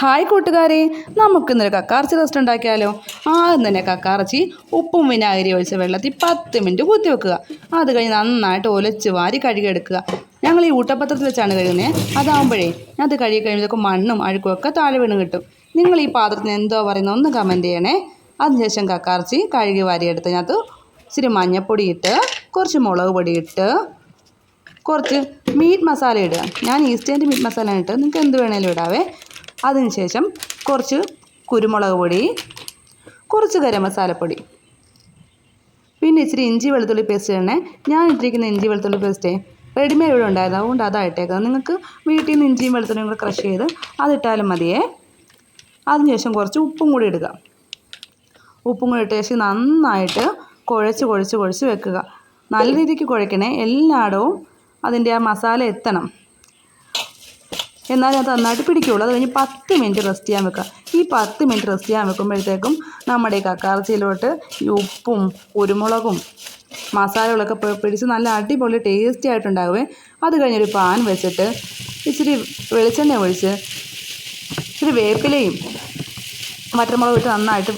Hi കൂട്ടുകാരെ, നമുക്കിന്നൊരു കക്കാറച്ചി roast ഉണ്ടാക്കിയാലോ. ആദ്യം തന്നെ കക്കാറച്ചി ഉപ്പും വിനാഗിരി ഒഴിച്ച വെള്ളത്തിൽ 10 മിനിറ്റ് കുത്തി വെക്കുക. അത് കഴിഞ്ഞ് നന്നായിട്ട് ഒലച്ച് വാരി കഴുകിയെടുക്കുക. ഞങ്ങൾ ഈ ഊട്ടപ്പത്രത്തിൽ വെച്ചാണ് കഴുകുന്നത്. അതാകുമ്പോഴേ അത് കഴുകി കഴിയുമ്പോഴേക്കും മണ്ണും അഴുക്കും ഒക്കെ താഴെ വീണ് കിട്ടും. നിങ്ങൾ ഈ പാത്രത്തിന് എന്തോ പറയുന്നത് ഒന്ന് കമൻറ്റ് ചെയ്യണേ. അതിനുശേഷം കക്കാറച്ചി കഴുകി വാരിയെടുത്തതിനകത്ത് ഇച്ചിരി മഞ്ഞൾപ്പൊടി ഇട്ട്, കുറച്ച് മുളക് പൊടി ഇട്ട്, കുറച്ച് മീറ്റ് മസാല ഇടുക. ഞാൻ ഈസ്റ്റേൻ്റെ മീറ്റ് മസാല ഇട്ട്, നിങ്ങൾക്ക് എന്ത് വേണേലും ഇടാവേ. അതിനുശേഷം കുറച്ച് കുരുമുളക് പൊടി, കുറച്ച് ഗരം മസാലപ്പൊടി, പിന്നെ ഇച്ചിരി ഇഞ്ചി വെളുത്തുള്ളി പേസ്റ്റ് ഇടണേ. ഞാൻ ഇട്ടിരിക്കുന്ന ഇഞ്ചി വെളുത്തുള്ളി പേസ്റ്റേ റെഡിമെയ്ഡ് ഇവിടെ ഉണ്ടായിരുന്നു, അതുകൊണ്ട് അതായിട്ടേക്കുന്നത്. നിങ്ങൾക്ക് വീട്ടിൽ നിന്ന് ഇഞ്ചിയും വെളുത്തുള്ളിയും കൂടെ ക്രഷ് ചെയ്ത് അതിട്ടാലും മതിയേ. അതിനുശേഷം കുറച്ച് ഉപ്പും കൂടി ഇടുക. ഉപ്പും കൂടി ഇട്ട ശേഷം നന്നായിട്ട് കുഴച്ച് വെക്കുക. നല്ല രീതിക്ക് കുഴയ്ക്കണേ, എല്ലായിടവും അതിൻ്റെ ആ മസാല എത്തണം, എന്നാലും അത് നന്നായിട്ട് പിടിക്കുകയുള്ളൂ. അത് കഴിഞ്ഞ് 10 മിനിറ്റ് റെസ്റ്റ് ചെയ്യാൻ വെക്കുക. ഈ 10 മിനിറ്റ് റെസ്റ്റ് ചെയ്യാൻ വെക്കുമ്പോഴത്തേക്കും നമ്മുടെ ഈ കക്കാറച്ചിയിലോട്ട് ഈ ഉപ്പും കുരുമുളകും മസാലകളൊക്കെ പിടിച്ച് നല്ല അടിപൊളി ടേസ്റ്റി ആയിട്ടുണ്ടാകുമേ. അത് കഴിഞ്ഞൊരു പാൻ വെച്ചിട്ട് ഇച്ചിരി വെളിച്ചെണ്ണ ഒഴിച്ച് ഇച്ചിരി വേപ്പിലയും വറ്റൽമുളകും ഇട്ട് നന്നായിട്ട്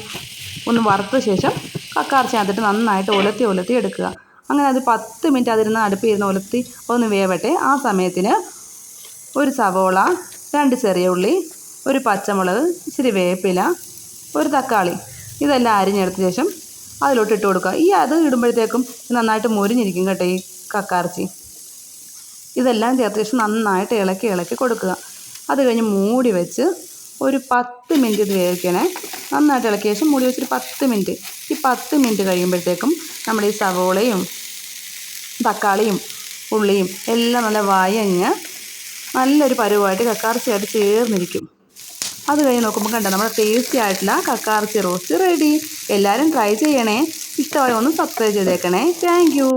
ഒന്ന് വറുത്ത ശേഷം കക്കാറച്ചി അതിട്ട് നന്നായിട്ട് ഒലത്തി എടുക്കുക. അങ്ങനെ അത് 10 മിനിറ്റ് അതിരുന്ന് അടുപ്പിരുന്ന് ഒലത്തി ഒന്ന് വേവട്ടെ. ആ സമയത്തിന് ഒരു സവോള, 2 ചെറിയ ഉള്ളി, ഒരു പച്ചമുളക്, ഇച്ചിരി വേപ്പില, ഒരു തക്കാളി, ഇതെല്ലാം അരിഞ്ഞെടുത്ത ശേഷം അതിലോട്ട് ഇട്ട് കൊടുക്കുക. അത് ഇടുമ്പോഴത്തേക്കും നന്നായിട്ട് മുരിഞ്ഞിരിക്കും കേട്ടോ ഈ കക്കാറച്ചി. ഇതെല്ലാം ചേർത്ത ശേഷം നന്നായിട്ട് ഇളക്കി കൊടുക്കുക. അത് കഴിഞ്ഞ് മൂടി വെച്ച് ഒരു 10 മിനിറ്റ് ഇത് വേവിക്കണേ. നന്നായിട്ട് ഇളക്കിയ ശേഷം മൂടി വെച്ചൊരു 10 മിനിറ്റ്. ഈ 10 മിനിറ്റ് കഴിയുമ്പോഴത്തേക്കും നമ്മുടെ ഈ സവോളയും തക്കാളിയും ഉള്ളിയും എല്ലാം നല്ല വഴഞ്ഞ് നല്ലൊരു പരുവമായിട്ട് കക്കാറച്ചിയായിട്ട് ചേർന്നിരിക്കും. അത് കഴിഞ്ഞ് നോക്കുമ്പോൾ കണ്ടോ, നമ്മുടെ ടേസ്റ്റി ആയിട്ടുള്ള കക്കാറച്ചി റോസ്റ്റ് റെഡി. എല്ലാവരും ട്രൈ ചെയ്യണേ. ഇഷ്ടമായി ഒന്ന് സബ്സ്ക്രൈബ് ചെയ്തേക്കണേ. Thank you.